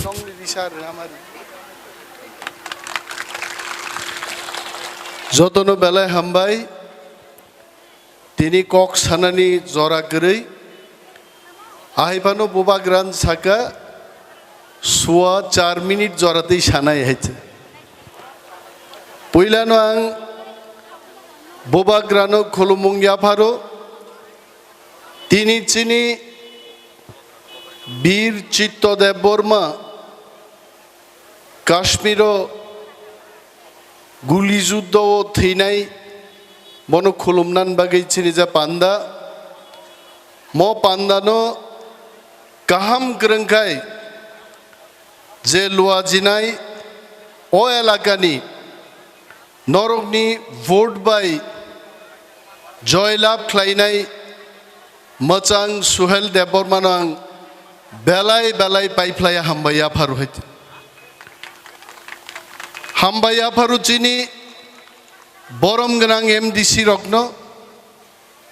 nongli disar amar jotono belai hambai tini kok sanani jora gerei ahipano bobagran saka suwa 4 minute joratei sanai haiche poilano ang bobagrano khulumungya pharo tini chini বীর চিত্তদেব বর্মা কাশ্মীরও গুলিযুদ্ধ ও থিনাই বন খুলুমনান বাগৈ চিনি যা পান্দা ম পান্দানো কাহাম গ্রংখাই যে লুয়াজিনাই ও এলাকানি নরকনি vote by জয়লাভ খ্লাইনাই মচাং সুহেল দেববর্মানাং বেলাই বেলাই পাইফ্লাইয়া হামবাইয়া ফারু হইতে হামবাইয়া ফারু চিনি বরম গনাং এমডিসি রগ্ন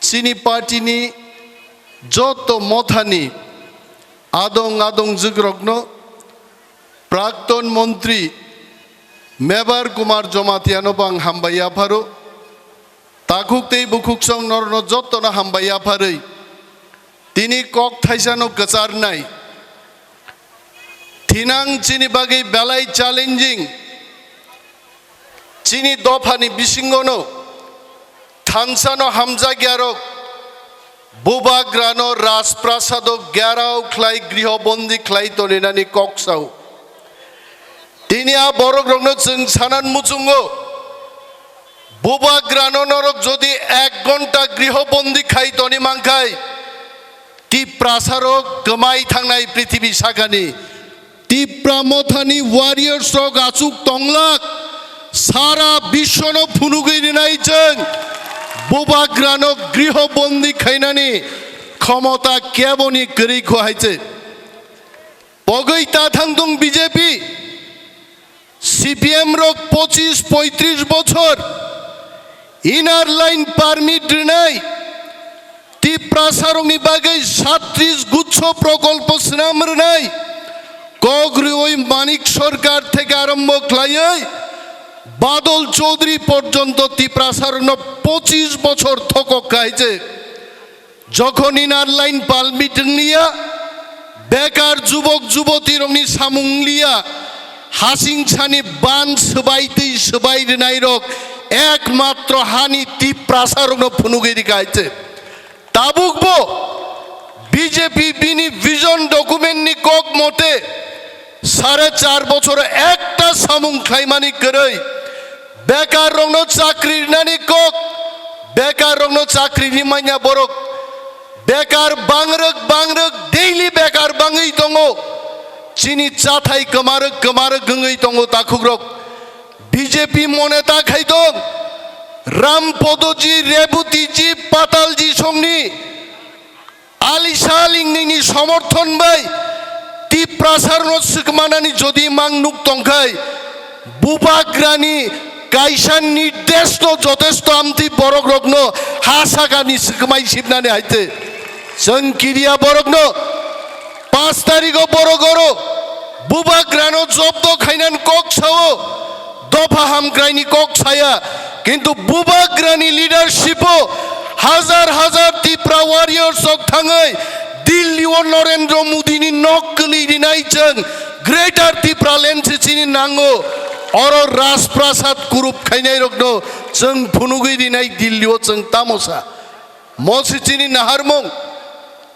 চিনি পার্টিনি যত মথানি আদং আদং যুগ রগ্ন প্রাক্তন মন্ত্রী মেবার কুমার জমাতিয়ানো বাং হামবাইয়া ফারু তাকুকতেই বুকুকসং নরন যত না হামবাইয়া ফারৈ তিনি কক থাইসানো গচার নাই থিনাং চিনি বাগৈ বেলাই চ্যালেঞ্জিং চিনি দফানি বিসিঙ্গনো থানসানো হামজা গ্যারক বুবাগ্রানো রাজপ্রাসাদ গ্যারাও খ্লাই গৃহবন্দী খ্লাই তলিনানি ককসাও তিনি আ বড় গ্রহণ जों সানান মুচুঙ্গো বুবাগ্রানো নরক যদি 1 ঘন্টা গৃহবন্দী খাই তনি মাংখাই টিপ্রাসারক গমাই থাংনাই পৃথিবী সাগানি টিপ্রামথানি ওয়ারিয়ার্স রক আচুক তংলাক সারা বিশ্বন ফুনুগৈ নাই जों বুবাগ্রানো গৃহবন্দী খাইনানি ক্ষমতা কেবনি গরি খহাইছে পগৈতা থাংদং বিজেপি সিপিএম রক 25-35 বছর ইনার লাইন পারমিট নাই টিপ্রাসারংনি বাগৈ 37 গুচ্ছ প্রকল্প স্নামর নাই কগ্রি ওই মানিক সরকার থেকে আরম্ভ খ্লাইই বাদল চৌধুরী পর্যন্ত টিপ্রাসারং 25 বছর থকক খাইছে যখন ইনার লাইন পারমিট নিয়া বেকার যুবক যুবতী রংনি সামুংলিয়া হাসিং ছানি বান সবাইতেই সবাই নাইরক একমাত্র হানি টিপ্রাসারং ফুনুগিরি গাইছে তাবুকবো বিজেপি বিনি ভিজন ডকুমেন্ট নি কক মতে 4.5 বছর একটা সামুং খাইমানি করই বেকার রং চাকরি নানি কক বেকার রং চাকরি নি মাইনা বরক বেকার বাংরক ডেইলি বেকার বাঙৈ দঙো চিনি চাথাই কমারক গঙৈ দঙো তাখুগ্রক বিজেপি মনে তা খাইদং রামপদজি রেবুতিজি পাতালজি সঙ্গনি আলিশালিংনি সমর্থন বাই টিপ্রাসারং সিকমানানি যদি মাংনুক তংখাই বুবাগ্রানি কাইসান নির্দেশ যথেষ্ট আমতি বরগ্রগ্ন হাসাগানি সিকমাই সিবনানি আইতে जों কিরিয়া বরগ্ন 5 তারিখ বরগরো বুবাগ্রানো জব্দ খাইনান কক সাও দফা হামগ্রাইনি কক ছায়া কিন্তু বুবাগ্রানি লিডারশিপ হাজার হাজার টিপ্রা ওয়ারিয়ার্স থাঙै দিল্লি ও নরেন্দ্র মোদিনি নকলি দিনাইছেন গ্রেটার টিপ্রা লেন্সি চিনি নাঙ্গো অর রাজপ্রাসাদ গ্রুপ খাইনাই রগ্ন जों ফুনুগৈ দিনাই দিল্লি ও जों তামসা মসি চিনি নাহারমং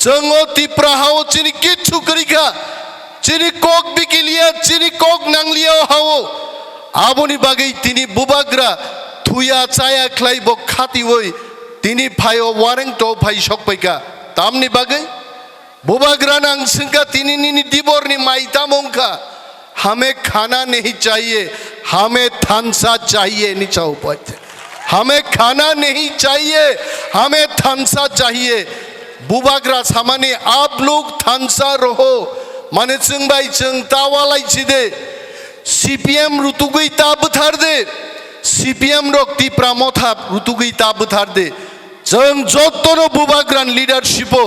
जों টিপ্রা হাও চিনি কিচ্ছু করিকা চিনি কক বিকিলিয়া চিনি কক নাংলিয়া হাও আবনি বাগৈ তিনি বুবাগ্রা থুয়া চায়া খ্লাইব খাতি ওই তিনি ফাইও ওয়ারেং তো ফাই সকপাইকা তামনি বাগৈ बुबाग्रा नांग सिंका तिनी निनी दिबोरनी माइता मोंका हमें खाना नहीं चाहिए हमें थानसा चाहिए नीचा ऊपर हमें खाना नहीं चाहिए हमें थानसा चाहिए बुबाग्रा सामाने आप लोग थानसा रहो माने चंग बाई चंग तावालाई छिदे सीपीएम रुतुगई ताब थार दे सीपीएम रक्ति प्रामोथा रुतुगई ताब थार दे जों जत्तनो बुबाग्रान लिडारशिपो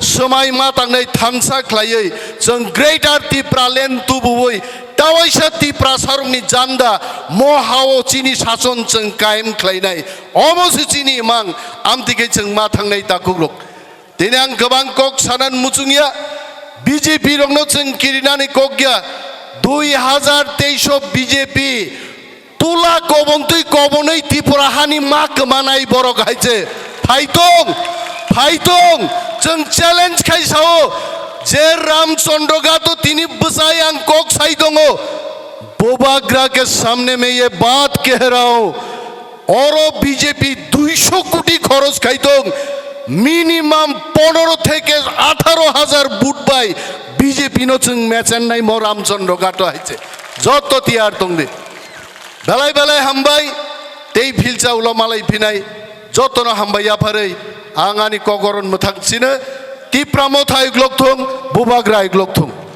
समाय मा थांनाय थांसा ख्लायै जों ग्रेटार त्रिपुरा लेन्ड तुबुबै दावाइसा त्रिपुरा सारंनि जान्दा महाव चिनि शासन जों कायम ख्लायनाय अमसि चिनि मां आमतिके जों मा थांनाय दाकुग्लक दिनै आं गोबां कक सानान मुचुंगिया बीजेपी रंनो जों किरिनानै ककगिया 2023 बीजेपी तुला कबंतै कबनै त्रिपुरा हानि मा कमानाय बर' गायजे फाइटं जों चैलेंज खायसाओ जे रामचंद्र गातो तिनी बसाई आं कक साई दंगो बोबाग्रा के सामने में ये बात कह रहा हूं और बीजेपी 200 कोटी खरच खाइतों मिनिमाम 15 থেকে 18,000 बुट बाय बीजेपी नो जों मेचेन्नाय म रामचंद्र गातो आइचे जत तियार दंदे बेलाय बेलाय हामबाय दै फिलचा उला मालाय फिनाय जतनो हामबाय आफारै आंनि कगरन मोथांसिनो त्रिपुरा मथाय ग्लकथं बुबाग्रा ग्लकथं